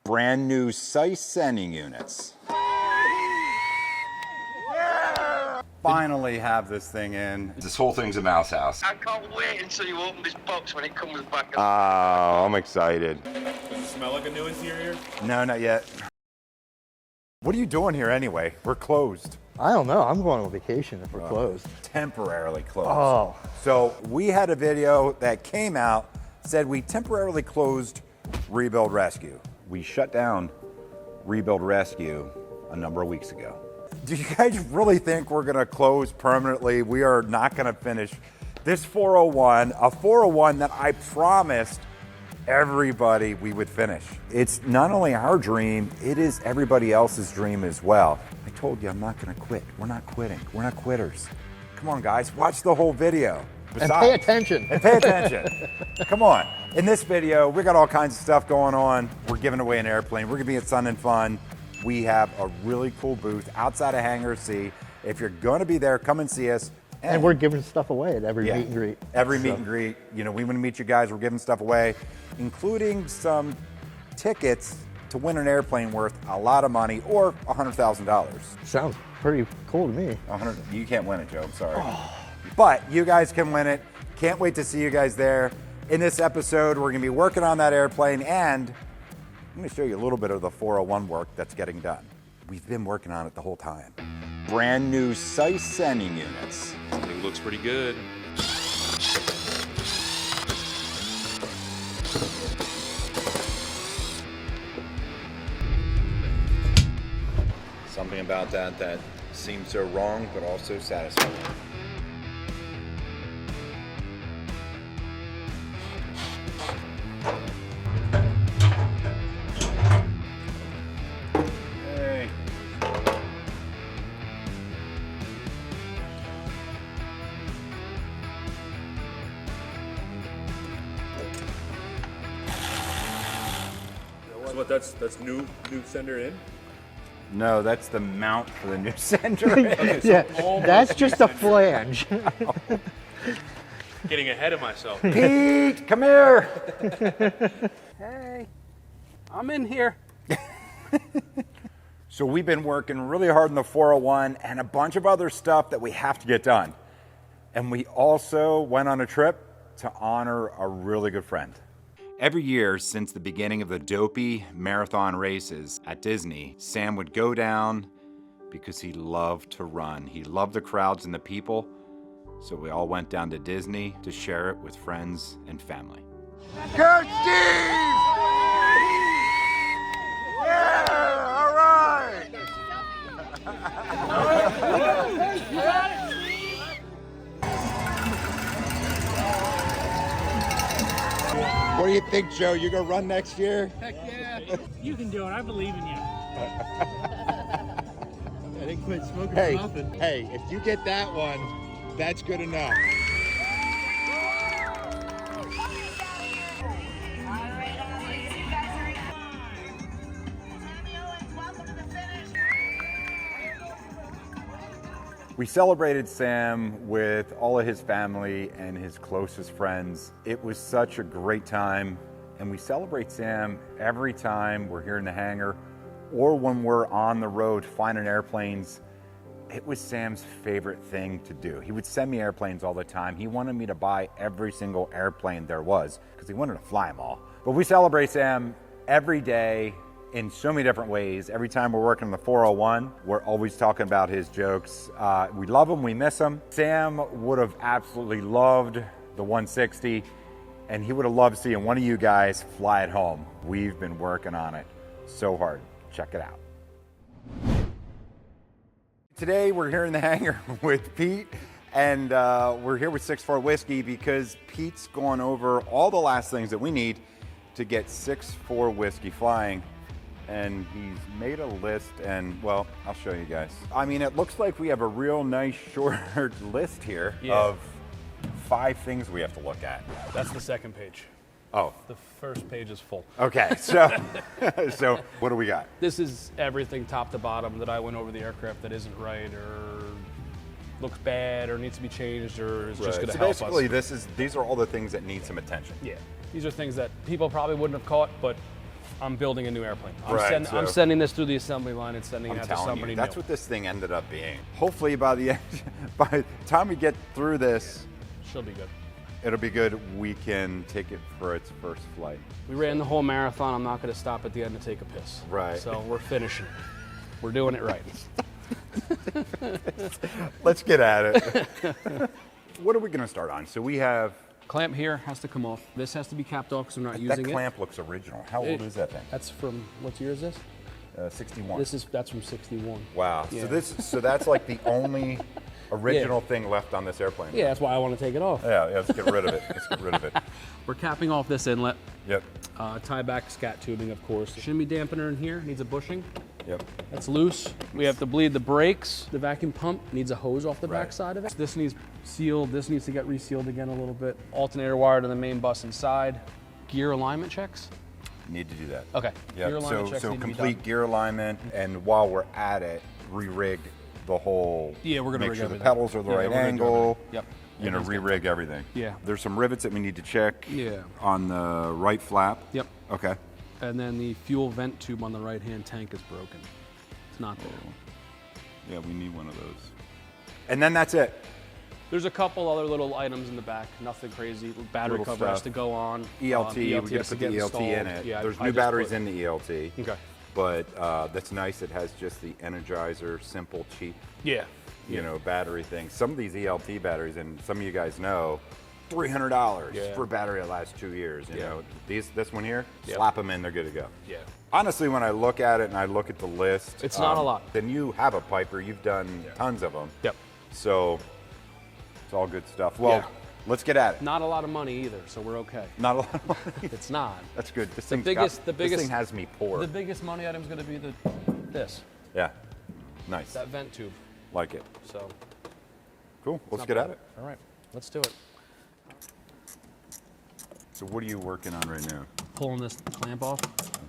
Brand new size sending units. Finally have this thing in. This whole thing's a mouse house. I can't wait until you open this box when it comes back. Oh, I'm excited. Does it smell like a new interior? No, not yet. What are you doing here anyway? We're closed. I don't know. I'm going on vacation if we're closed. Temporarily closed. Oh. So we had a video that came out, said we temporarily closed Rebuild Rescue. We shut down Rebuild Rescue a number of weeks ago. Do you guys really think we're gonna close permanently? We are not gonna finish this 401, a 401 that I promised everybody we would finish. It's not only our dream, it is everybody else's dream as well. I told you I'm not gonna quit. We're not quitting. We're not quitters. Come on, guys, watch the whole video. And pay attention. And pay attention. Come on. In this video, we got all kinds of stuff going on. We're giving away an airplane. We're gonna be at Sun and Fun. We have a really cool booth outside of Hangar C. If you're gonna be there, come and see us. And we're giving stuff away at every meet and greet. Every meet and greet. You know, we want to meet you guys. We're giving stuff away, including some tickets to win an airplane worth a lot of money or $100,000. Sounds pretty cool to me. You can't win it, Joe. I'm sorry. But you guys can win it. Can't wait to see you guys there. In this episode, we're going to be working on that airplane, and I'm going to show you a little bit of the 401 work that's getting done. We've been working on it the whole time. Brand new size sending units. It looks pretty good. Something about that seems so wrong, but also satisfying. Hey. So what? That's new sender in. No, that's the mount for the new sender. Yeah, that's just a flange. Getting ahead of myself. Pete, come here. Hey, I'm in here. So we've been working really hard on the 401 and a bunch of other stuff that we have to get done. And we also went on a trip to honor a really good friend. Every year since the beginning of the Dopey marathon races at Disney, Sam would go down because he loved to run. He loved the crowds and the people. So we all went down to Disney to share it with friends and family. Go, Steve! Yeah, all right! What do you think, Joe? You gonna run next year? Heck yeah. You can do it. I believe in you. I didn't quit smoking Hey, if you get that one, that's good enough. We celebrated Sam with all of his family and his closest friends. It was such a great time, and we celebrate Sam every time we're here in the hangar or when we're on the road finding airplanes. It was Sam's favorite thing to do. He would send me airplanes all the time. He wanted me to buy every single airplane there was because he wanted to fly them all. But we celebrate Sam every day in so many different ways. Every time we're working on the 401, we're always talking about his jokes. We love him, we miss him. Sam would have absolutely loved the 160, and he would have loved seeing one of you guys fly it home. We've been working on it so hard. Check it out. Today we're here in the hangar with Pete, and we're here with 6-4 Whiskey because Pete's gone over all the last things that we need to get 6-4 Whiskey flying. And he's made a list, and well, I'll show you guys. I mean, it looks like we have a real nice short list here of 5 things we have to look at. That's the second page. Oh. The first page is full. Okay, so so what do we got? This is everything top to bottom that I went over the aircraft that isn't right or looks bad or needs to be changed or is just going to help us. So basically, these are all the things that need some attention. Yeah, these are things that people probably wouldn't have caught, but I'm building a new airplane. Right, I'm so- sending this through the assembly line and sending I'm it out to telling somebody you, that's new. what this thing ended up being. Hopefully by the time we get through this, She'll be good. it'll be good. We can take it for its first flight. We ran the whole marathon. I'm not going to stop at the end to take a piss. Right. So we're finishing it. We're doing it right. Let's get at it. What are we going to start on? So we have Clamp here has to come off. This has to be capped off because I'm not that using it. clamp looks original. How old is that thing? That's from, what year is this? 61. That's from 61. Wow. Yeah. So that's like the only original thing left on this airplane. Yeah, that's why I want to take it off. Yeah. Let's get rid of it. Let's get rid of it. We're capping off this inlet. Yep. Tie back scat tubing, of course. Shimmy dampener in here needs a bushing. Yep. That's loose. We have to bleed the brakes. The vacuum pump needs a hose off the Right. back side of it. This needs sealed. This needs to get resealed again a little bit. Alternator wire to the main bus inside. Gear alignment checks. Need to do that. Okay. Yeah. Gear alignment checks So need to be complete done. gear alignment, and while we're at it, re-rig the whole. Yeah, we're gonna make rig sure everything. the pedals are the Yeah, right we're gonna do angle. everything. Yep. You know, Everything's re-rig everything. Yeah. There's some rivets that we need to check. Yeah. On the right flap. Yep. Okay. And then the fuel vent tube on the right-hand tank is broken. It's not there. Yeah, we need one of those. And then that's it. There's a couple other little items in the back, nothing crazy. Battery Little cover has to to go on. ELT, we has gotta put the ELT in installed. it. Yeah, There's I new just batteries put- in the ELT. Okay. But that's nice. It has just the Energizer, simple, cheap, Yeah. you know, battery thing. Some of these ELT batteries, and some of you guys know, $300 Yeah. for a battery that lasts 2 years. You Yeah. know, this one here, Yep. slap them in, they're good to go. Yeah. Honestly, when I look at it and I look at the list, It's not a lot. Then you have a Piper. You've done tons of them. Yep. So it's all good stuff. Well, Yeah. let's get at it. Not a lot of money either, so we're okay. Not a lot of money. It's not. That's good. This The thing's biggest- got, the biggest- This thing has me poor. The biggest money item is going to be this, Yeah. Nice. that vent tube. Like it. So Cool. Let's not get bad. at it. All right, let's do it. So what are you working on right now? Pulling this clamp off.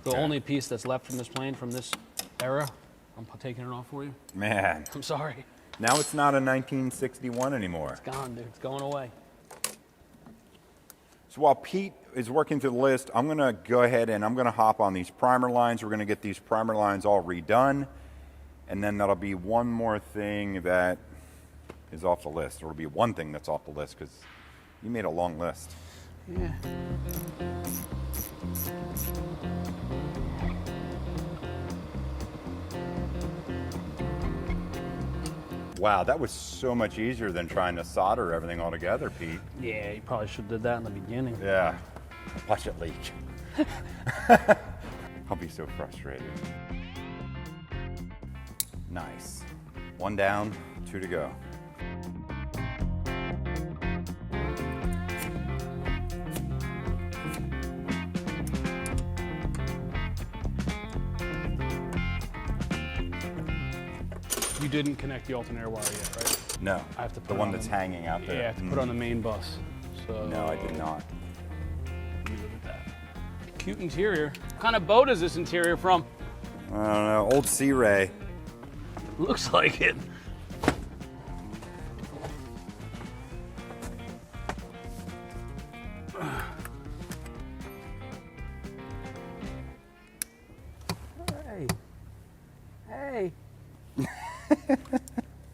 The Okay. only piece that's left from this plane from this era. I'm taking it off for you. Man, I'm sorry. now it's not a 1961 anymore. It's gone, dude. It's going away. So while Pete is working through the list, I'm going to go ahead and I'm going to hop on these primer lines. We're going to get these primer lines all redone. And then that'll be one more thing that is off the list. Or it'll be one thing that's off the list because you made a long list. Yeah. Wow, that was so much easier than trying to solder everything all together, Pete. Yeah, you probably should have did that in the beginning. Yeah. Watch it leak. I'll be so frustrated. Nice. One down, 2 to go. You didn't connect the alternator wire yet, right? No, I have to put the it one on that's the- hanging out there. Yeah, I have to put it on the main bus. So No, I did not. leave it at that. Cute interior. What kind of boat is this interior from? I don't know. Old Sea Ray. Looks like it. Hey. Hey.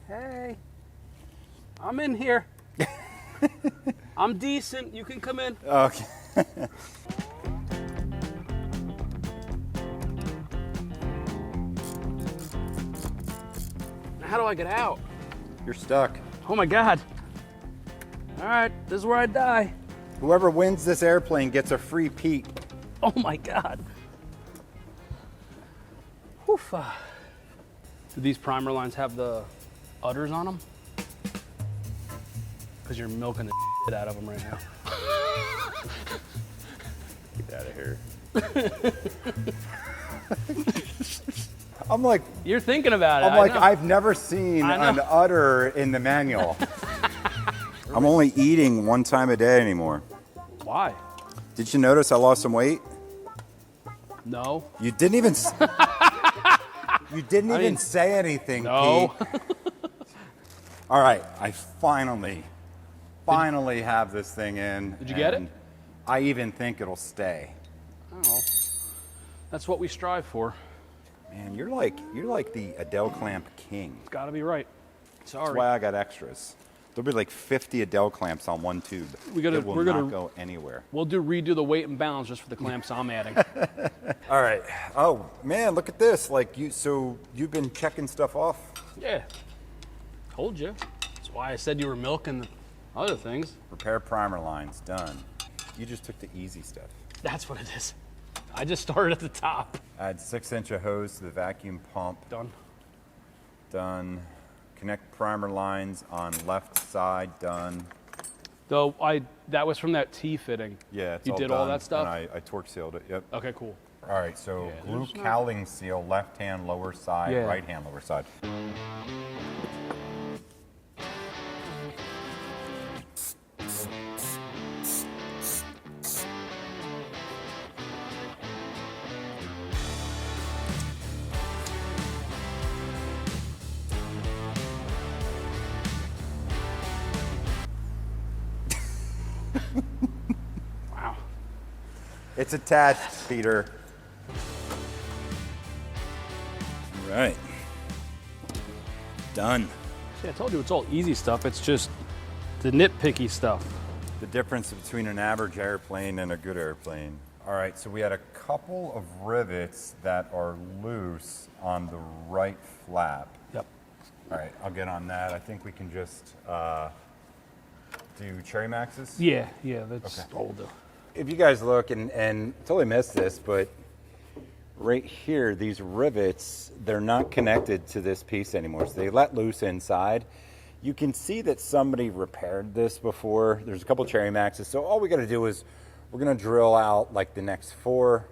Hey. I'm in here. I'm decent. You can come in. Okay. How do I get out? You're stuck. Oh my God. All right, this is where I die. Whoever wins this airplane gets a free Pete. Oh my God. Oof. Do these primer lines have the udders on them? Because you're milking the shit out of them right now. Get out of here. I'm like, You're thinking about it. I know. I've never seen I know. an udder in the manual. I'm only eating 1 time a day anymore. Why? Did you notice I lost some weight? No. You didn't even. You didn't even mean, say anything, No. Pete. All right, I finally have this thing in. Did you get it? and I even think it'll stay. I don't know. That's what we strive for. Man, you're like the Adele clamp king. It's got to be right. That's Sorry. why I got extras. There'll be like 50 Adele clamps on one tube. It will not go anywhere. We'll redo the weight and balance just for the clamps I'm adding. All right. Oh man, look at this. Like so you've been checking stuff off. Yeah. Told you. That's why I said you were milking the other things. Repair primer lines done. You just took the easy stuff. That's what it is. I just started at the top. Add 6-inch of hose to the vacuum pump. Done. Done. Connect primer lines on left side. Done. Though that was from that T fitting. Yeah, it's you all did done, all that stuff. And I torque sealed it. Yep. Okay, cool. All right. So glue cowling seal, left hand lower side, Yeah. right hand lower side. Wow. It's attached, Peter. All right. Done. See, I told you it's all easy stuff. It's just the nitpicky stuff. The difference between an average airplane and a good airplane. All right, so we had a couple of rivets that are loose on the right flap. Yep. All right, I'll get on that. I think we can just do Cherry Maxes. Yeah, that's Okay. all we'll do. If you guys look, and totally missed this, but right here, these rivets, they're not connected to this piece anymore. So they let loose inside. You can see that somebody repaired this before. There's a couple Cherry Maxes. So all we got to do is we're going to drill out like the next 4.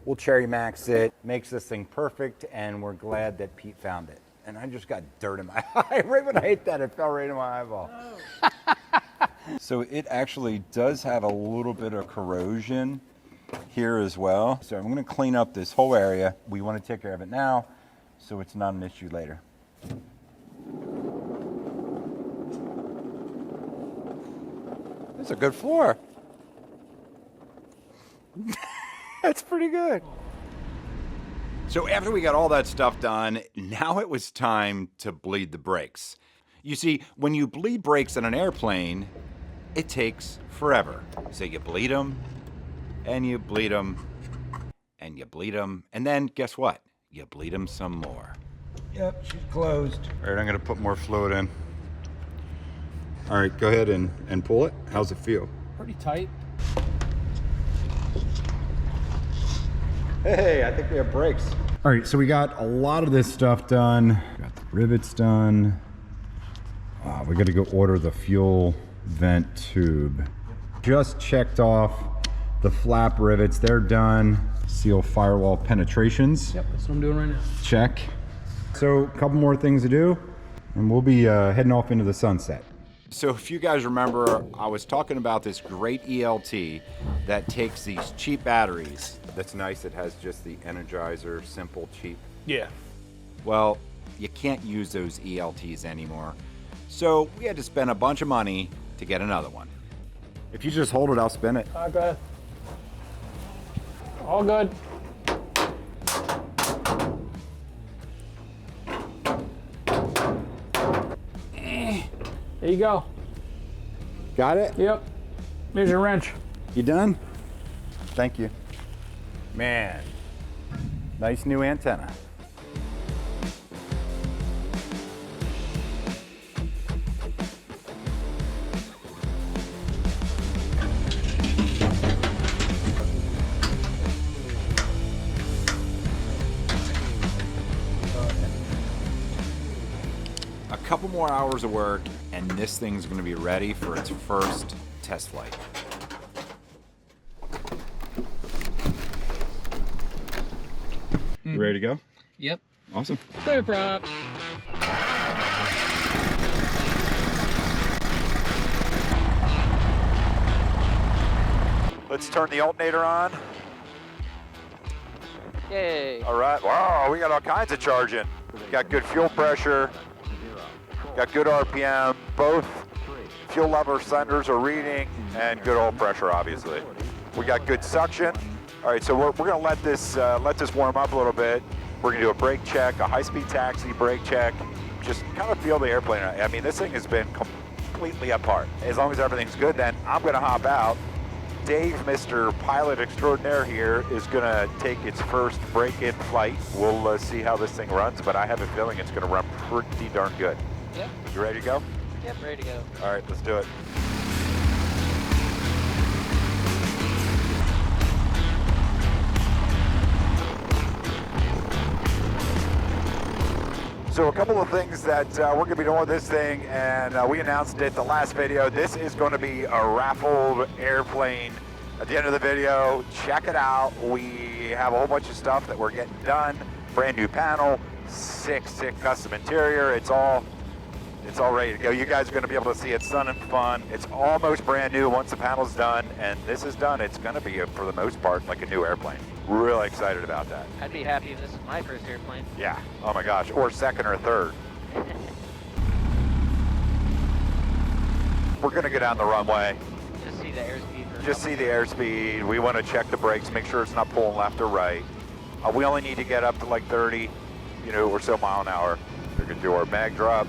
We'll Cherry Max it, makes this thing perfect, and we're glad that Pete found it. And I just got dirt in my eye. Right when I hit that, it fell right in my eyeball. So it actually does have a little bit of corrosion here as well. So I'm going to clean up this whole area. We want to take care of it now so it's not an issue later. That's a good floor. That's pretty good. So after we got all that stuff done, now it was time to bleed the brakes. You see, when you bleed brakes on an airplane, it takes forever. So you bleed them, and you bleed them, and you bleed them, and then guess what? You bleed them some more. Yep, she's closed. All right, I'm gonna put more fluid in. All right, go ahead and pull it. How's it feel? Pretty tight. Hey, I think we have brakes. All right, so we got a lot of this stuff done. Got the rivets done. We got to go order the fuel vent tube. Just checked off the flap rivets. They're done. Seal firewall penetrations. Yep, that's what I'm doing right now. Check. So a couple more things to do, and we'll be heading off into the sunset. So if you guys remember, I was talking about this great ELT that takes these cheap batteries. That's nice. It has just the Energizer, simple, cheap. Yeah. Well, you can't use those ELTs anymore. So we had to spend a bunch of money to get another one. If you just hold it, I'll spin it. Okay. All good. There you go. Got it? Yep. There's your wrench. You done? Thank you. Man, nice new antenna. A couple more hours of work, and this thing's going to be ready for its first test flight. You ready to go? Yep. Awesome. Clear prop. Let's turn the alternator on. Yay. All right. Wow, we got all kinds of charging. Got good fuel pressure. Got good RPM. Both fuel lever senders are reading, and good oil pressure, obviously. We got good suction. All right, so we're gonna let this warm up a little bit. We're gonna do a brake check, a high-speed taxi brake check, just kind of feel the airplane. I mean, this thing has been completely apart. As long as everything's good, then I'm gonna hop out. Dave, Mr. Pilot Extraordinaire here, is gonna take its first break-in flight. We'll see how this thing runs, but I have a feeling it's gonna run pretty darn good. Yep. You ready to go? Yep, ready to go. All right, let's do it. So a couple of things that we're going to be doing with this thing, and we announced it the last video. This is going to be a raffled airplane. At the end of the video, check it out. We have a whole bunch of stuff that we're getting done. Brand new panel, sick custom interior. It's all ready to go. You guys are going to be able to see it, sun and fun. It's almost brand new once the panel's done, and this is done. It's going to be, for the most part, like a new airplane. Really excited about that. I'd be happy if this is my first airplane. Yeah, oh my gosh, or second or third. We're gonna go down the runway. Just see the airspeed. Just see the airspeed. We wanna check the brakes, make sure it's not pulling left or right. We only need to get up to like 30, or so mile an hour. We're gonna do our mag drop.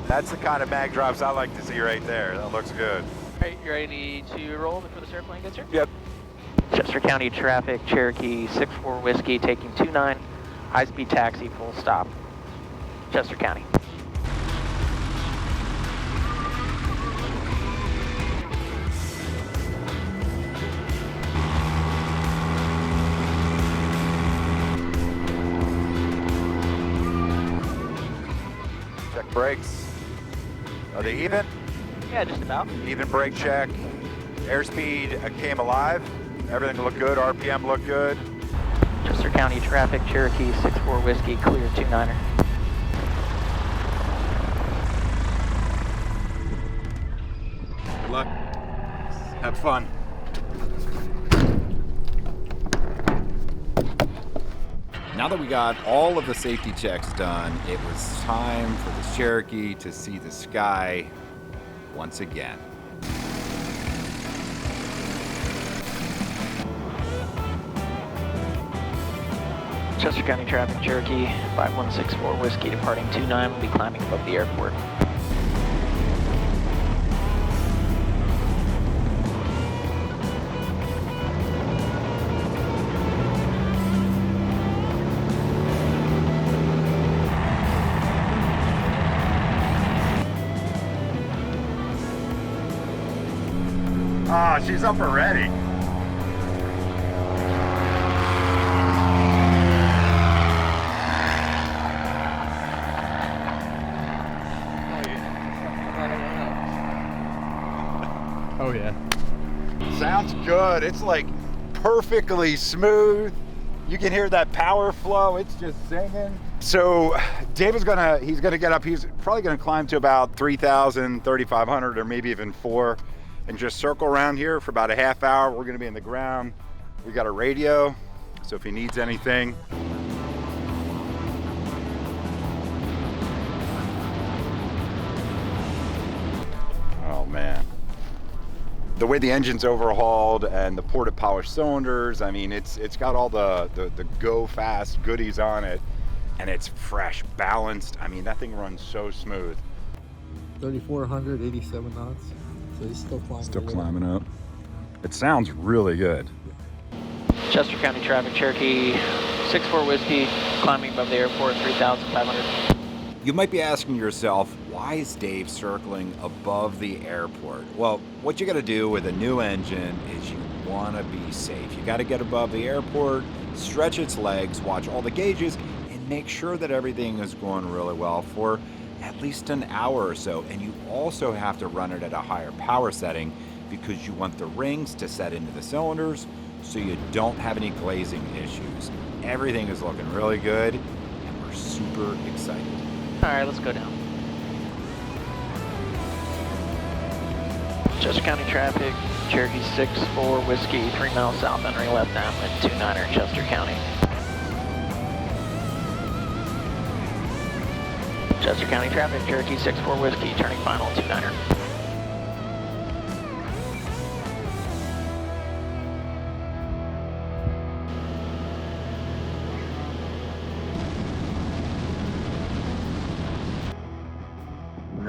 That's the kind of mag drops I like to see right there. That looks good. All right, you ready to roll before this airplane gets here? Yep. Chester County traffic, Cherokee 6-4 Whiskey, taking 29, high-speed taxi, full stop. Chester County. Check brakes. Are they even? Yeah, just about. Even brake check. Airspeed came alive. Everything looked good. RPM looked good. Chester County traffic, Cherokee 6-4 Whiskey, clear 29er. Good luck. Have fun. Now that we got all of the safety checks done, it was time for the Cherokee to see the sky once again. Chester County traffic, Cherokee 5164 Whiskey, departing 29, will be climbing above the airport. Oh, she's up already. Oh yeah. Sounds good. It's like perfectly smooth. You can hear that power flow. It's just singing. So Dave is he's gonna get up. He's probably gonna climb to about 3,000, 3,500, or maybe even 4, and just circle around here for about a half hour. We're gonna be in the ground. We got a radio, so if he needs anything. Oh man. The way the engine's overhauled and the ported polished cylinders, I mean, it's got all the go fast goodies on it, and it's fresh, balanced. I mean, that thing runs so smooth. 3,487 knots. So he's still climbing. Still climbing up. It sounds really good. Chester County traffic, Cherokee 6-4 Whiskey, climbing above the airport, 3,500. You might be asking yourself, why is Dave circling above the airport? Well, what you got to do with a new engine is you want to be safe. You got to get above the airport, stretch its legs, watch all the gauges, and make sure that everything is going really well for at least an hour or so. And you also have to run it at a higher power setting because you want the rings to set into the cylinders so you don't have any glazing issues. Everything is looking really good, and we're super excited. All right, let's go down. Chester County traffic, Cherokee 6-4 Whiskey, 3 miles south, entering left downwind, 29er, Chester County. Chester County traffic, Cherokee 6-4 Whiskey, turning final, 29er.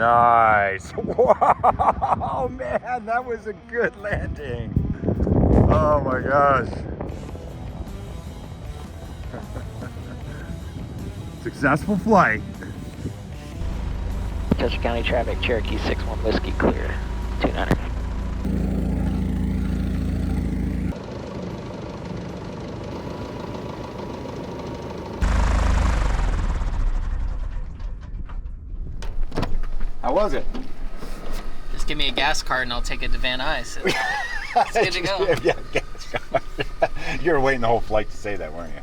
Nice. Wow, man, that was a good landing. Oh my gosh. Successful flight. Chester County traffic, Cherokee 6-1 Whiskey, clear. 29er. How was it? Just give me a gas card and I'll take it to Van Nuys. It's good to go. Yeah, gas card. You were waiting the whole flight to say that, weren't you?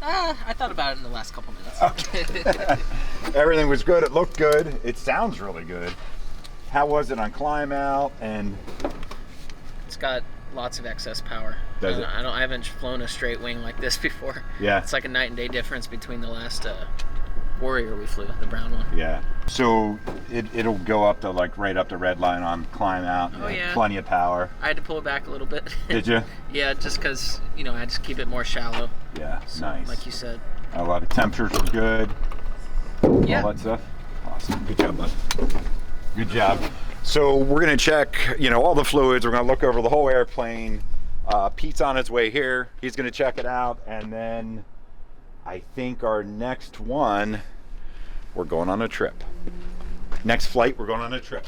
I thought about it in the last couple minutes. Okay. Everything was good. It looked good. It sounds really good. How was it on climb out? And It's got lots of excess power. Does it? I haven't flown a straight wing like this before. Yeah. It's like a night and day difference between the last Warrior we flew, the brown one. yeah. So it'll go up to like right up to red line on climb out. Oh, yeah. Plenty of power. I had to pull it back a little bit. Did you? Yeah, just because, I just keep it more shallow. Yeah. So, Nice. like you said. A lot of temperatures were good. Yeah. All that stuff. Awesome. Good job, bud. Good job. So we're gonna check, all the fluids. We're gonna look over the whole airplane. Pete's on his way here. He's gonna check it out, and then I think our next one, we're going on a trip. Next flight, we're going on a trip.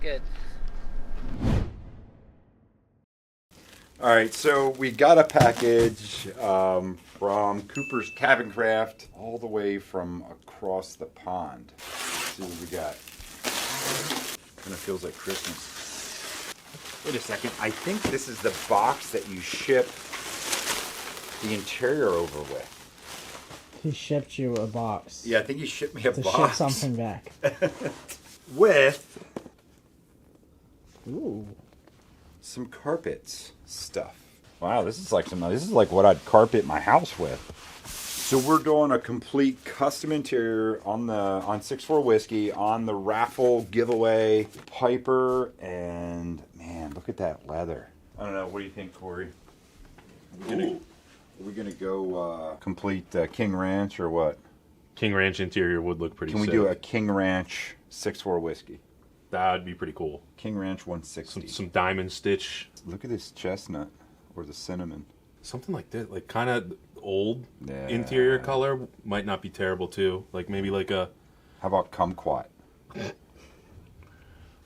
Good. All right, so we got a package from Cooper's Cabin Craft all the way from across the pond. Let's see what we got. Kind of feels like Christmas. Wait a second, I think this is the box that you ship the interior over with. He shipped you a box. Yeah, I think you shipped me a to box. ship something back. With Ooh. some carpets stuff. Wow, this is like what I'd carpet my house with. So we're doing a complete custom interior on 6-4 Whiskey on the Raffle giveaway. Piper, and man, look at that leather. I don't know, what do you think, Corey? Are we gonna go complete King Ranch or what? King Ranch interior would look pretty Can we sick. do a King Ranch 6-4 Whiskey? That'd be pretty cool. King Ranch 160. Some diamond stitch. Look at this chestnut or the cinnamon. Something like that, like kind of old Yeah. interior color might not be terrible too. Like maybe like a How about kumquat? like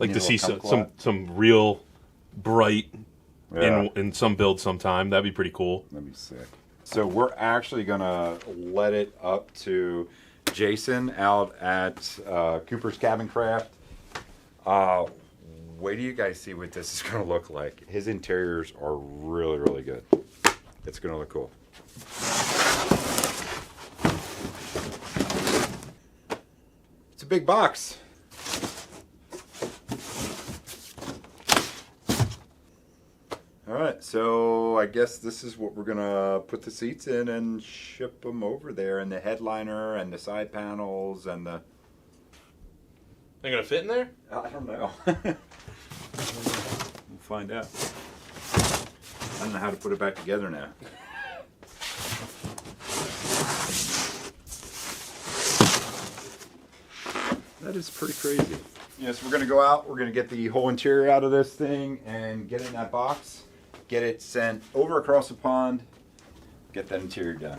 You to know see what some real bright Yeah. in some build sometime. That'd be pretty cool. That'd be sick. So we're actually gonna let it up to Jason out at Cooper's Cabin Craft. Wait till you guys see what this is gonna look like. His interiors are really, really good. It's gonna look cool. It's a big box. All right, so I guess this is what we're gonna put the seats in and ship them over there, and the headliner and the side panels and the. They're gonna fit in there? I don't know. We'll find out. I don't know how to put it back together now. That is pretty crazy. Yes, we're gonna go out. We're gonna get the whole interior out of this thing and get it in that box. Get it sent over across the pond. Get that interior done.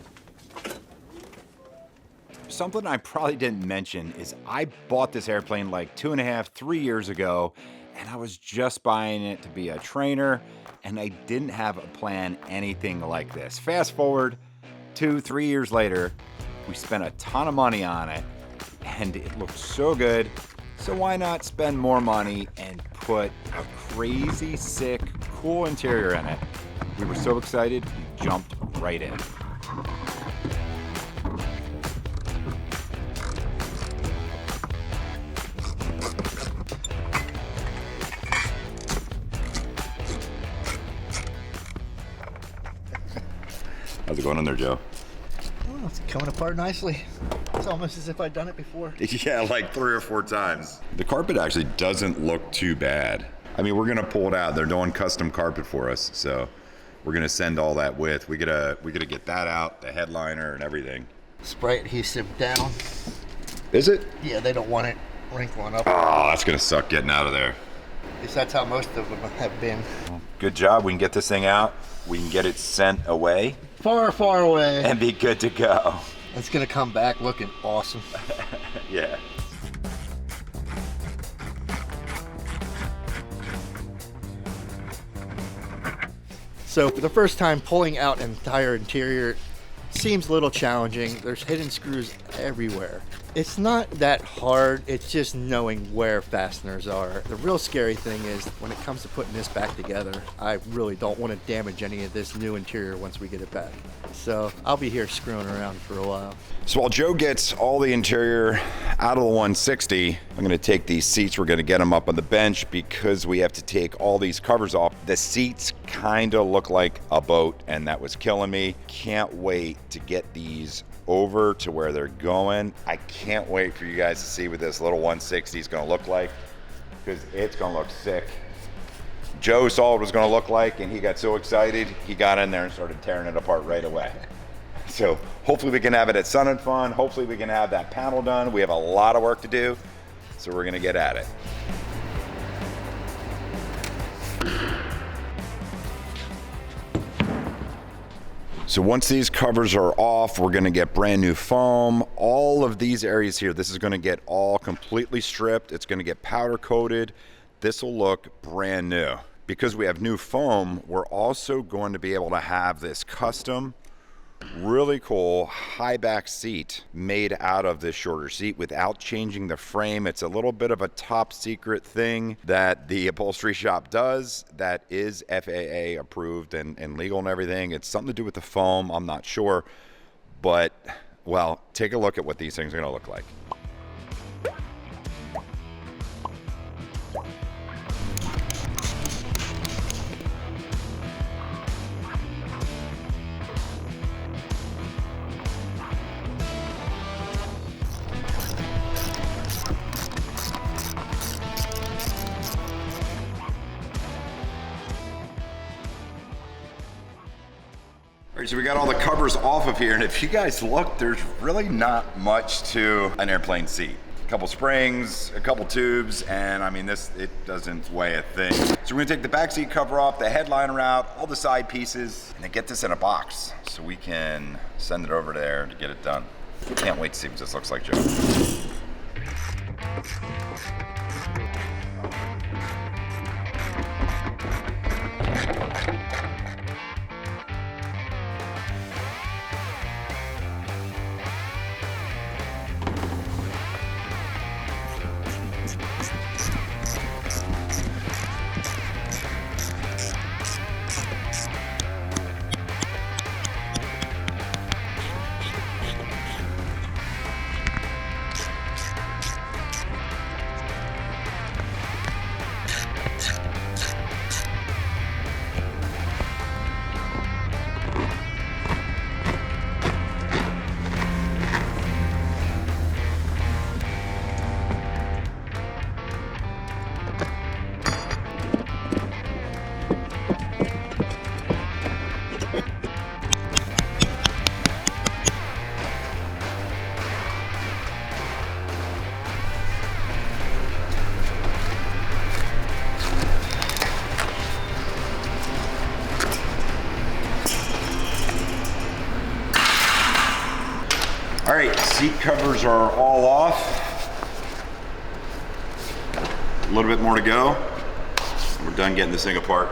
Something I probably didn't mention is I bought this airplane like 2.5, 3 years ago, and I was just buying it to be a trainer, and I didn't have a plan anything like this. Fast forward 2, 3 years later, we spent a ton of money on it, and it looked so good. So why not spend more money and put a crazy, sick, cool interior in it? We were so excited, we jumped right in. How's it going in there, Joe? Oh, it's coming apart nicely. It's almost as if I'd done it before. Yeah, like 3 or 4 times. The carpet actually doesn't look too bad. I mean, we're gonna pull it out. They're doing custom carpet for us, so we're gonna send all that with. We gotta get that out, the headliner and everything. Spray adhesive down. Is it? Yeah, they don't want it wrinkle one up. Oh, that's gonna suck getting out of there. At least that's how most of them have been. Good job. We can get this thing out. We can get it sent away Far, far away. and be good to go. It's gonna come back looking awesome. Yeah. So for the first time, pulling out an entire interior seems a little challenging. There's hidden screws everywhere. It's not that hard, it's just knowing where fasteners are. The real scary thing is when it comes to putting this back together, I really don't want to damage any of this new interior once we get it back. So I'll be here screwing around for a while. So while Joe gets all the interior out of the 160, I'm gonna take these seats, we're gonna get them up on the bench because we have to take all these covers off. The seats kinda look like a boat and that was killing me. Can't wait to get these over to where they're going. I can't wait for you guys to see what this little 160 is gonna look like because it's gonna look sick. Joe saw what it was gonna look like and he got so excited, he got in there and started tearing it apart right away. So hopefully we can have it at Sun and Fun. Hopefully we can have that panel done. We have a lot of work to do, so we're gonna get at it. So once these covers are off, we're gonna get brand new foam. All of these areas here, this is gonna get all completely stripped. It's gonna get powder coated. This will look brand new. Because we have new foam, we're also going to be able to have this custom, really cool high back seat made out of this shorter seat without changing the frame. It's a little bit of a top secret thing that the upholstery shop does that is FAA approved and legal and everything. It's something to do with the foam, I'm not sure, but well, take a look at what these things are gonna look like. All right, so we got all the covers off of here, and if you guys look, there's really not much to an airplane seat. A couple springs, a couple tubes, and I mean it doesn't weigh a thing. So we're gonna take the back seat cover off, the headliner out, all the side pieces, and then get this in a box so we can send it over there to get it done. Can't wait to see what this looks like, Joe. All right, seat covers are all off. A little bit more to go. We're done getting this thing apart.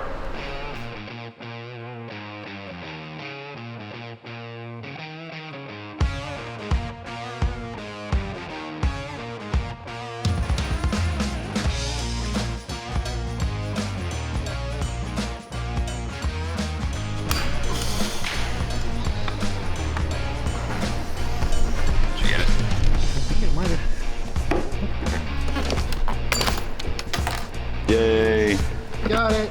Yay. Got it.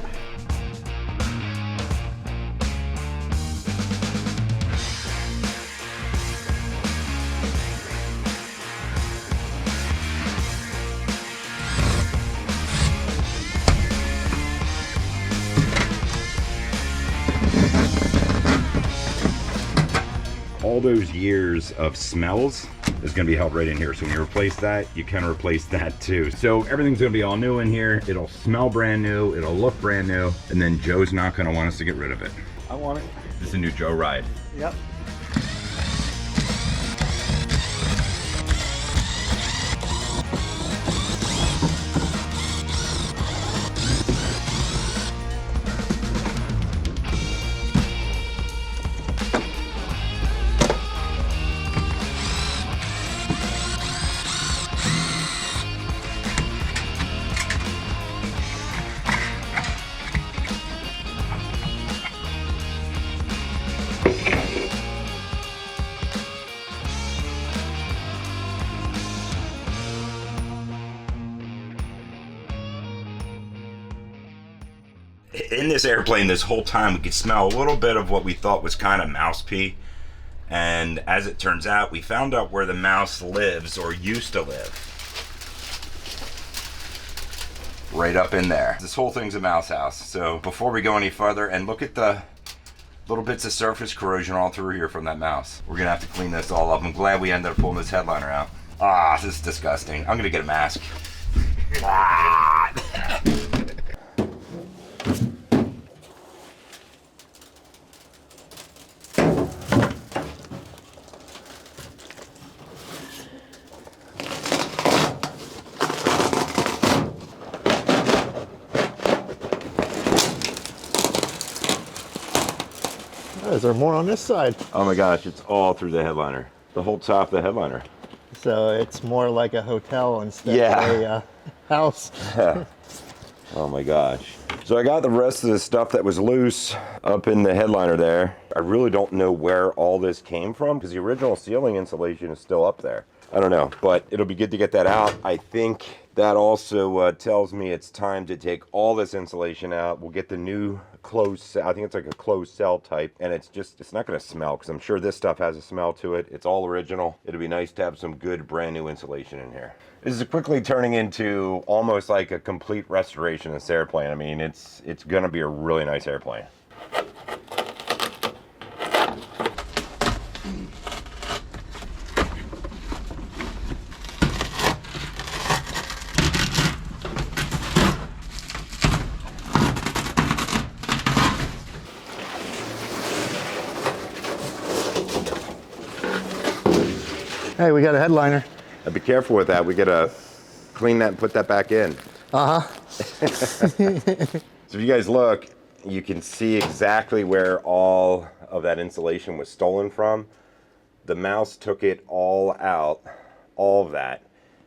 All those years of smells is gonna be held right in here. So when you replace that, you can replace that too. So everything's gonna be all new in here. It'll smell brand new, it'll look brand new, and then Joe's not gonna want us to get rid of it. I want it. This is a new Joe ride. Yep. In this airplane, this whole time, we could smell a little bit of what we thought was kind of mouse pee. And as it turns out, we found out where the mouse lives, or used to live. Right up in there. This whole thing's a mouse house. So before we go any further, and look at the little bits of surface corrosion all through here from that mouse. We're gonna have to clean this all up. I'm glad we ended up pulling this headliner out. Ah, this is disgusting. I'm gonna get a mask. Ah. Is there more on this side? Oh my gosh, it's all through the headliner. The whole top of the headliner. So it's more like a hotel instead Yeah. of a house. Oh my gosh. So I got the rest of the stuff that was loose up in the headliner there. I really don't know where all this came from because the original ceiling insulation is still up there. I don't know, but it'll be good to get that out. I think that also tells me it's time to take all this insulation out. We'll get the new closed, I think it's like a closed cell type, and it's not gonna smell because I'm sure this stuff has a smell to it. It's all original. It'll be nice to have some good brand new insulation in here. This is quickly turning into almost like a complete restoration of this airplane. I mean, it's gonna be a really nice airplane. Hey, we got a headliner. Now be careful with that. We gotta clean that and put that back in. So if you guys look, you can see exactly where all of that insulation was stolen from. The mouse took it all out, all of that,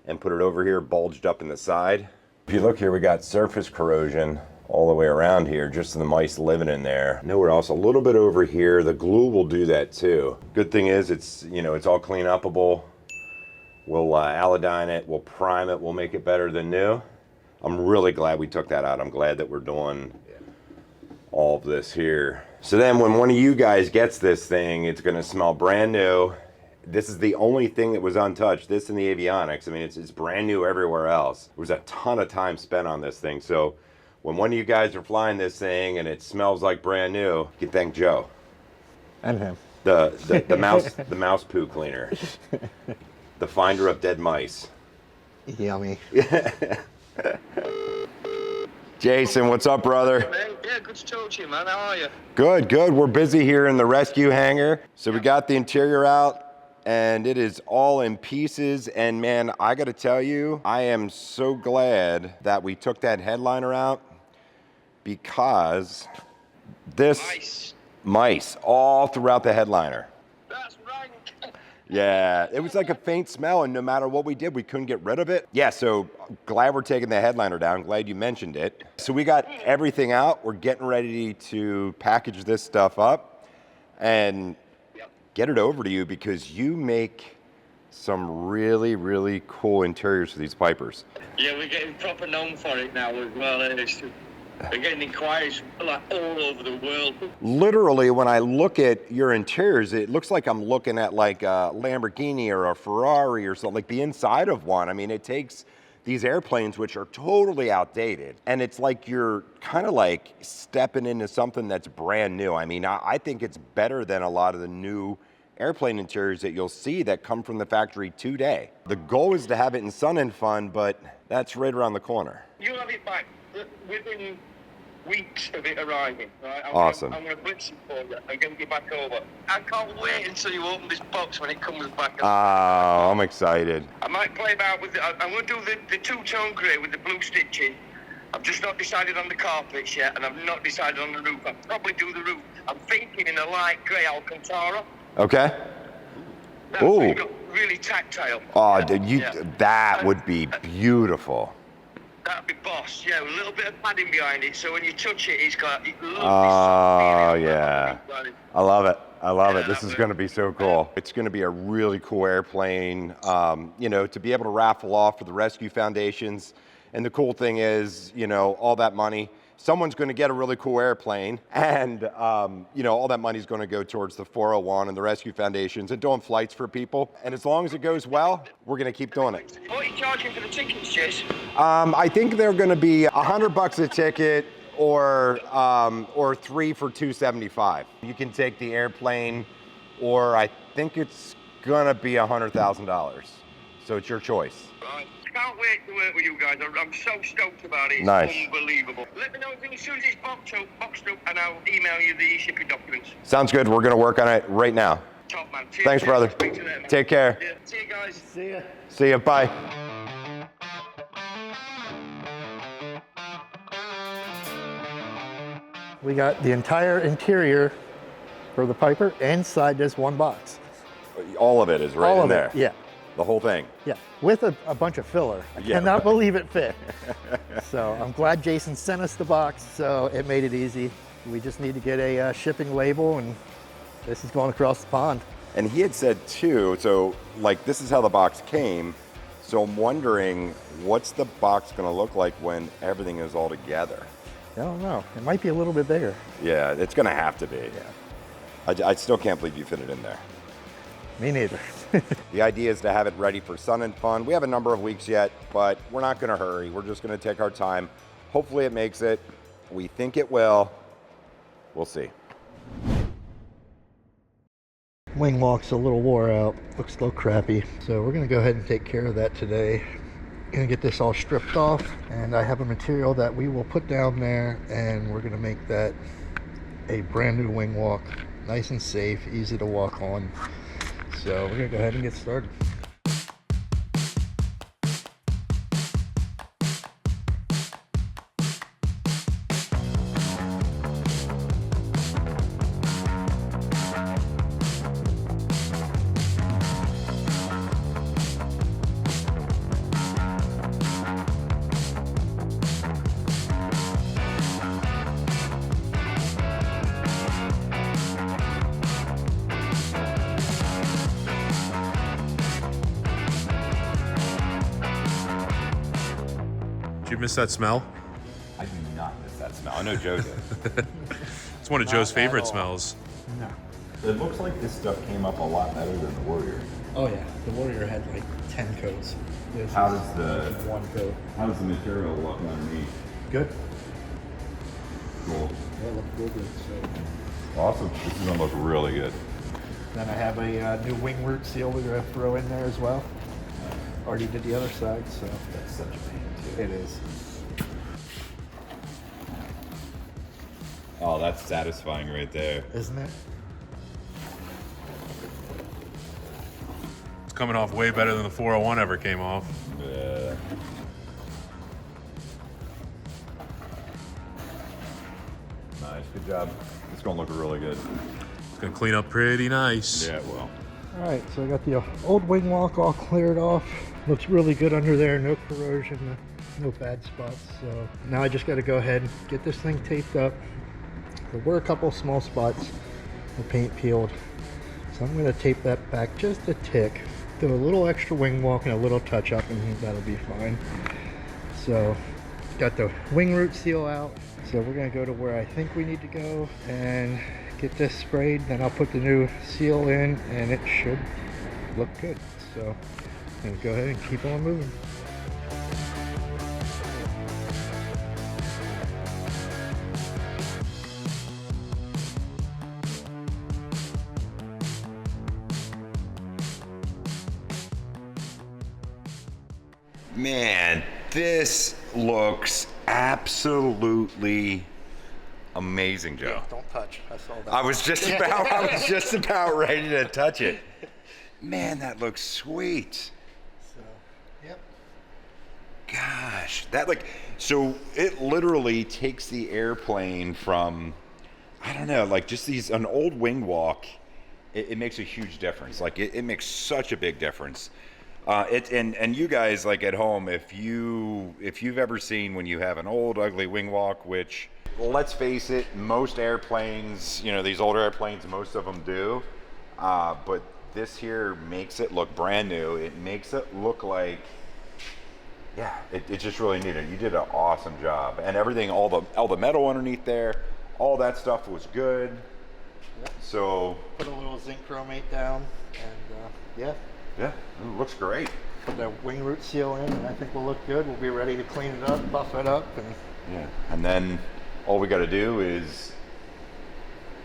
and put it over here, bulged up in the side. If you look here, we got surface corrosion all the way around here, just the mice living in there. Nowhere else, a little bit over here. The glue will do that too. Good thing is it's all clean upable. We'll Aladyne it, we'll prime it, we'll make it better than new. I'm really glad we took that out. I'm glad that we're doing all of this here. So then when one of you guys gets this thing, it's gonna smell brand new. This is the only thing that was untouched, this and the avionics. I mean, it's brand new everywhere else. There was a ton of time spent on this thing. So when one of you guys are flying this thing and it smells like brand new, you can thank Joe. And him. The mouse poo cleaner. The finder of dead mice. Yummy. Jason, what's up, brother? Yeah, good to talk to you, man. How are you? Good, good. We're busy here in the rescue hangar. So we got the interior out and it is all in pieces. And man, I gotta tell you, I am so glad that we took that headliner out because this mice all throughout the headliner. That's rank. Yeah, it was like a faint smell, and no matter what we did, we couldn't get rid of it. Yeah, so glad we're taking the headliner down. Glad you mentioned it. So we got everything out. We're getting ready to package this stuff up and get it over to you because you make some really, really cool interiors for these Pipers. Yeah, we're getting proper known for it now as well. We're getting inquiries like all over the world. Literally, when I look at your interiors, it looks like I'm looking at like a Lamborghini or a Ferrari or something, like the inside of one. I mean, it takes these airplanes, which are totally outdated, and it's like you're kind of like stepping into something that's brand new. I mean, I think it's better than a lot of the new airplane interiors that you'll see that come from the factory today. The goal is to have it in Sun and Fun, but that's right around the corner. You'll have it back within weeks of it arriving, right? Awesome. I'm going to blitz it for you and get it back over. I can't wait until you open this box when it comes back. Oh, I'm excited. I might play about with it. I'm going to do the two-tone grey with the blue stitching. I've just not decided on the carpets yet, and I've not decided on the roof. I'll probably do the roof. I'm thinking in a light grey Alcantara. Okay. That's Ooh. Really tactile. Oh, that would be beautiful. That'd be boss, yeah, with a little bit of padding behind it, so when you touch it, it's got lovely Oh, yeah. I love it. I love it. This is that's going to be so cool. It's going to be a really cool airplane, you know, to be able to raffle off for the rescue foundations. And the cool thing is, you know, all that money, someone's going to get a really cool airplane, and, you know, all that money is going to go towards the 401 and the rescue foundations and doing flights for people. And as long as it goes well, we're going to keep doing it. What are you charging for the tickets, Jess? I think they're going to be $100 a ticket, or 3 for $275. You can take the airplane, or I think it's going to be $100,000. So it's your choice. Right. Can't wait to work with you guys. I'm so stoked about it. It's Nice. unbelievable. Let me know as soon as it's boxed up, and I'll email you the shipping documents. Sounds good. We're going to work on it right now. Top man. Cheers, Thanks, brother. Speak to you later, man. Take care. Yeah. See you guys. See ya. See ya. Bye. We got the entire interior for the Piper inside this one box. All of it is right All in of there. it, yeah. The whole thing. Yeah, with a bunch of filler. I Yeah. cannot believe it fit. So I'm glad Jason sent us the box, so it made it easy. We just need to get a shipping label, and this is going across the pond. And he had said too, so like this is how the box came. So I'm wondering, what's the box going to look like when everything is all together? I don't know. It might be a little bit bigger. Yeah, it's going to have to be. Yeah. I still can't believe you fit it in there. Me neither. The idea is to have it ready for Sun and Fun. We have a number of weeks yet, but we're not going to hurry. We're just going to take our time. Hopefully it makes it. We think it will. We'll see. Wing walk's a little wore out. Looks a little crappy. So we're going to go ahead and take care of that today. Going to get this all stripped off, and I have a material that we will put down there, and we're going to make that a brand new wing walk. Nice and safe, easy to walk on. So we're going to go ahead and get started. Did you miss that smell? I do not miss that smell. I know Joe did. It's one of Joe's favorite smells. No. It looks like this stuff came up a lot better than the Warrior. Oh yeah, the Warrior had like 10 coats. This How is does the one coat. how does the material look underneath? Good. Cool. Yeah, it looked real good. So Awesome. This is gonna look really good. then I have a new wing root seal we're gonna throw in there as well. Already did the other side, so That's such a pain too. it is. Oh, that's satisfying right there. Isn't it? It's coming off way better than the 401 ever came off. Yeah. Nice, good job. It's gonna look really good. It's gonna clean up pretty nice. Yeah, it will. All right, so I got the old wing walk all cleared off. Looks really good under there, no corrosion, no bad spots. So now I just got to go ahead and get this thing taped up. There were a couple small spots, the paint peeled. So I'm going to tape that back just a tick. Do a little extra wing walk and a little touch up, and that'll be fine. So got the wing root seal out. So we're going to go to where I think we need to go and get this sprayed. Then I'll put the new seal in, and it should look good. So I'm going to go ahead and keep on moving. Man, this looks absolutely amazing, Joe. Yeah, don't touch. I saw that. I was just about ready to touch it. Man, that looks sweet. So, yep. Gosh, so it literally takes the airplane from, I don't know, like just an old wing walk. It makes a huge difference. Like it makes such a big difference. And you guys, like at home, if you've ever seen when you have an old ugly wing walk, which, let's face it, most airplanes, these older airplanes, most of them do, but this here makes it look brand new. It makes it look like, yeah, it's just really neat. You did an awesome job, and everything, all the metal underneath there, all that stuff was good. Yep. So put a little zinc chromate down, and yeah. Yeah, it looks great. Put the wing root seal in, and I think we'll look good. We'll be ready to clean it up, buff it up, and yeah. And then all we got to do is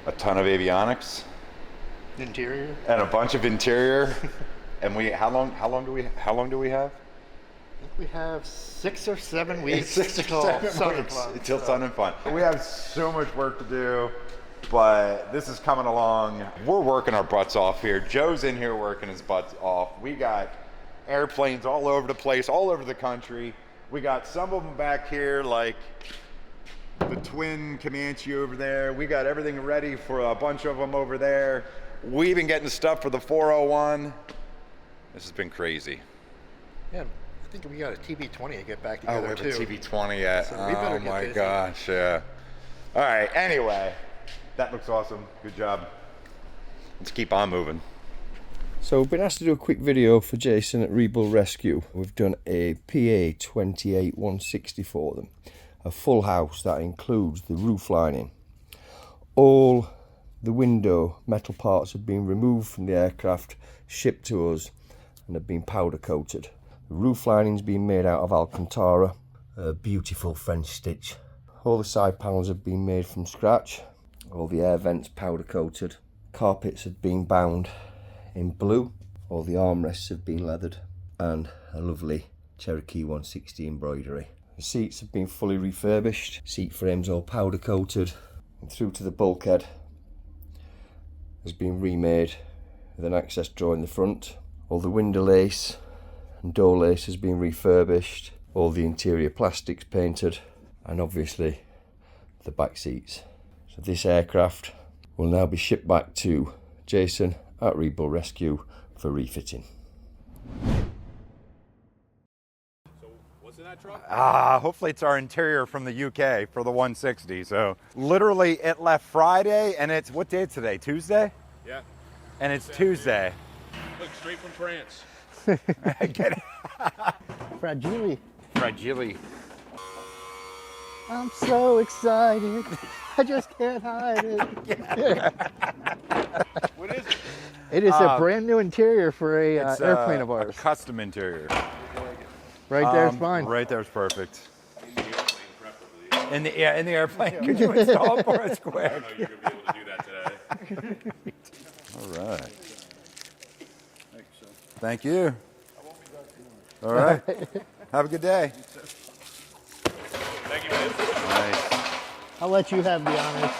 a ton of avionics, interior, and a bunch of interior. And how long do we have? I think we have 6 or 7 weeks. 6 or 7 weeks until Sun and Fun. We have so much work to do. But this is coming along. We're working our butts off here. Joe's in here working his butt off. We got airplanes all over the place, all over the country. We got some of them back here, like the twin Comanche over there. We got everything ready for a bunch of them over there. We've been getting stuff for the 401. This has been crazy. Yeah, I think we got a TB20 to get back together we have too. a TB20 yet. So we better oh get my busy. gosh, yeah. All right, anyway. That looks awesome. Good job. Let's keep on moving. So we've been asked to do a quick video for Jason at Rebuild Rescue. We've done a PA 28160 for them. A full house that includes the roof lining. All the window metal parts have been removed from the aircraft, shipped to us, and have been powder coated. The roof lining's been made out of Alcantara, a beautiful French stitch. All the side panels have been made from scratch. All the air vents powder coated. Carpets have been bound in blue. All the armrests have been leathered, and a lovely Cherokee 160 embroidery. The seats have been fully refurbished. Seat frames all powder coated, and through to the bulkhead has been remade with an access drawer in the front. All the window lace and door lace has been refurbished. All the interior plastics painted, and obviously the back seats. So this aircraft will now be shipped back to Jason at Rebuild Rescue for refitting. So what's in that truck? Hopefully it's our interior from the UK for the 160. So literally it left Friday, and it's, what day is today? Tuesday? Yeah. And it's Tuesday. Look, straight from France. Get it? Fragile. Fragile. I'm so excited. I just can't hide it. What is it? It is a brand new interior for a It's airplane of ours. a custom interior. Right there's fine. Right there's perfect. In the airplane. Could you install it for us quick? I know you're going to be able to do that today. All right. Thank you. All right. Have a good day. Thank you, man. Nice. I'll let you have the honors.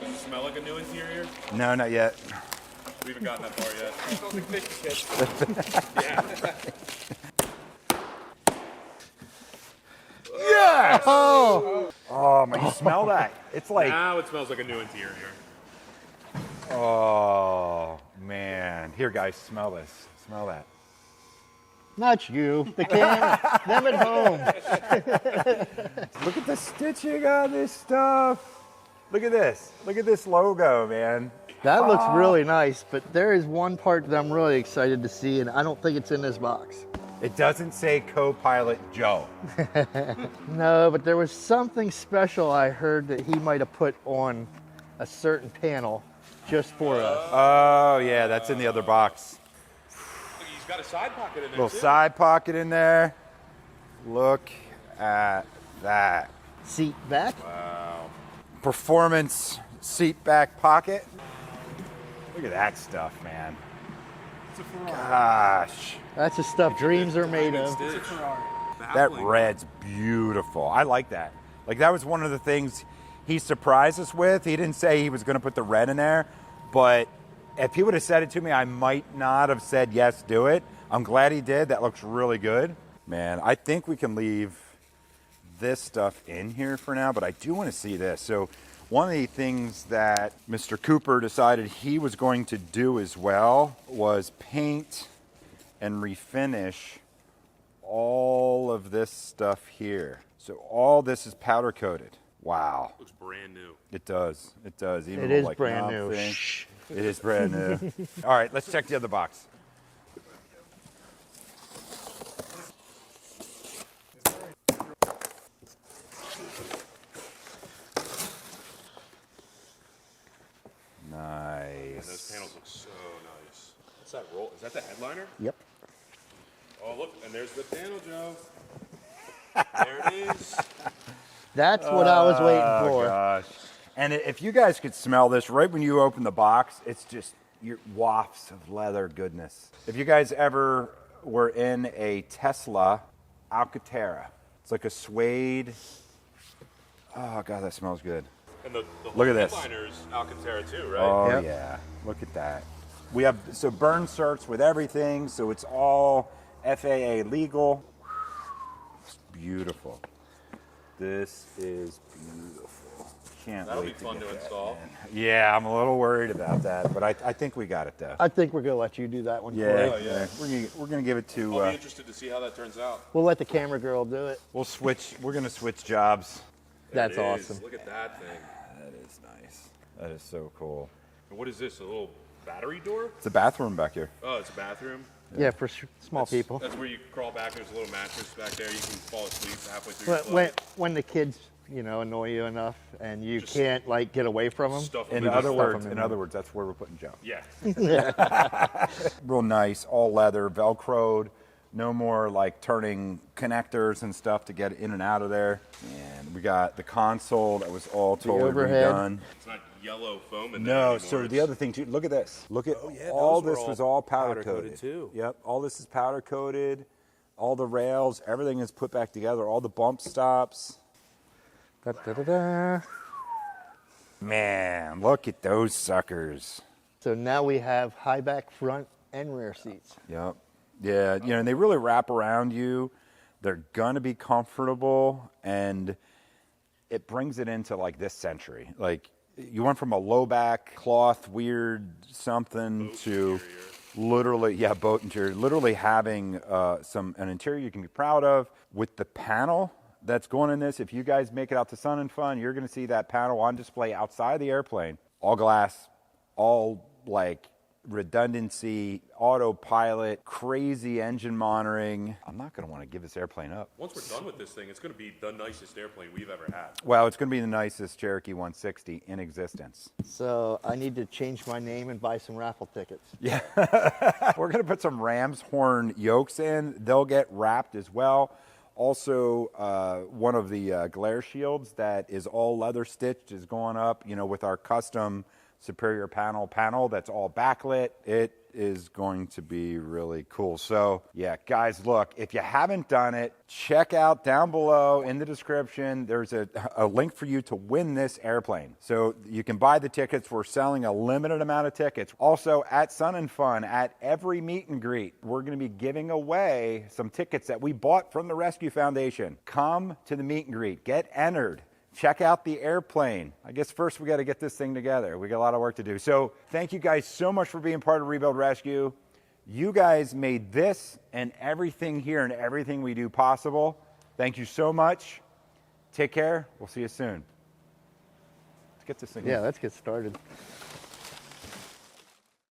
Does it smell like a new interior? No, not yet. We haven't gotten that far yet. Yes! Oh! Oh, man, you smell that? It's like, Now it smells like a new interior. oh, man. Here, guys, smell this. Smell that. Not you. The can. Them at home. Look at the stitching on this stuff. Look at this. Look at this logo, man. That looks really nice, but there is one part that I'm really excited to see, and I don't think it's in this box. It doesn't say co-pilot Joe. No, but there was something special I heard that he might have put on a certain panel just for us. Oh, yeah, that's in the other box. Look, he's got a side pocket in there, Little too. side pocket in there. Look at that. Seat back. Wow. Performance seat back pocket. Look at that stuff, man. Gosh. That's the stuff dreams are made of. That red's beautiful. I like that. Like, that was one of the things he surprised us with. He didn't say he was going to put the red in there, but if he would have said it to me, I might not have said, yes, do it. I'm glad he did. That looks really good. Man, I think we can leave this stuff in here for now, but I do want to see this. So one of the things that Mr. Cooper decided he was going to do as well was paint and refinish all of this stuff here. So all this is powder coated. Wow. Looks brand new. It does. It does. Even It is like brand new. It is brand new. All right, let's check the other box. Nice. And those panels look so nice. What's that roll? Is that the headliner? Yep. Oh, look, and there's the panel, Joe. There it is. That's what I was waiting for. Gosh. And if you guys could smell this right when you open the box, it's just your wafts of leather goodness. If you guys ever were in a Tesla Alcantara, it's like a suede. Oh, God, that smells good. And the Look at this. headliner's Alcantara too, right? Oh, Yep. yeah. Look at that. We have, so burn certs with everything, so it's all FAA legal. It's beautiful. This is beautiful. Can't That'll wait be fun get to that install. in. Yeah, I'm a little worried about that, but I think we got it though. I think we're going to let you do that one. Yeah, Corey. yeah. We're gonna give it to. I'll be interested to see how that turns out. We'll let the camera girl do it. We'll switch. We're gonna switch jobs. That's There it is. awesome. Look at that thing. That is nice. That is so cool. And what is this? A little battery door? It's a bathroom back here. Oh, it's a bathroom. Yeah, for small people. That's where you crawl back. There's a little mattress back there. You can fall asleep halfway through your When the kids, annoy you enough and you can't like get away from them. stuff. In them other in. words, that's where we're putting Joe. Yeah. Real nice, all leather, Velcroed. No more like turning connectors and stuff to get in and out of there. And we got the console that was all totally overhead. redone. It's not yellow foam in there No, anymore. so the other thing too, look at this. Look at yeah, all those were this was all all powder powder coated coated, too. Yep, all this is powder coated. All the rails, everything is put back together. All the bump stops. Da-da-da-da. Man, look at those suckers. So now we have high back front and rear seats. Yep. Yeah, and they really wrap around you. They're gonna be comfortable, and it brings it into like this century. Like you went from a low back cloth weird something Boat to interior. literally, boat interior. Literally having an interior you can be proud of with the panel that's going in this. If you guys make it out to Sun and Fun, you're gonna see that panel on display outside the airplane. All glass, all like redundancy, autopilot, crazy engine monitoring. I'm not going to want to give this airplane up. Once we're done with this thing, it's going to be the nicest airplane we've ever had. Well, it's going to be the nicest Cherokee 160 in existence. So I need to change my name and buy some raffle tickets. Yeah. We're going to put some ram's horn yokes in. They'll get wrapped as well. Also, one of the glare shields that is all leather stitched is going up, with our custom superior panel that's all backlit. It is going to be really cool. So yeah, guys, look, if you haven't done it, check out down below in the description. There's a link for you to win this airplane. So you can buy the tickets. We're selling a limited amount of tickets. Also at Sun and Fun, at every meet and greet, we're going to be giving away some tickets that we bought from the Rescue Foundation. Come to the meet and greet, get entered. Check out the airplane. I guess first we got to get this thing together. We got a lot of work to do. So thank you guys so much for being part of Rebuild Rescue. You guys made this and everything here and everything we do possible. Thank you so much. Take care. We'll see you soon. Let's get this thing. Yeah, let's get started.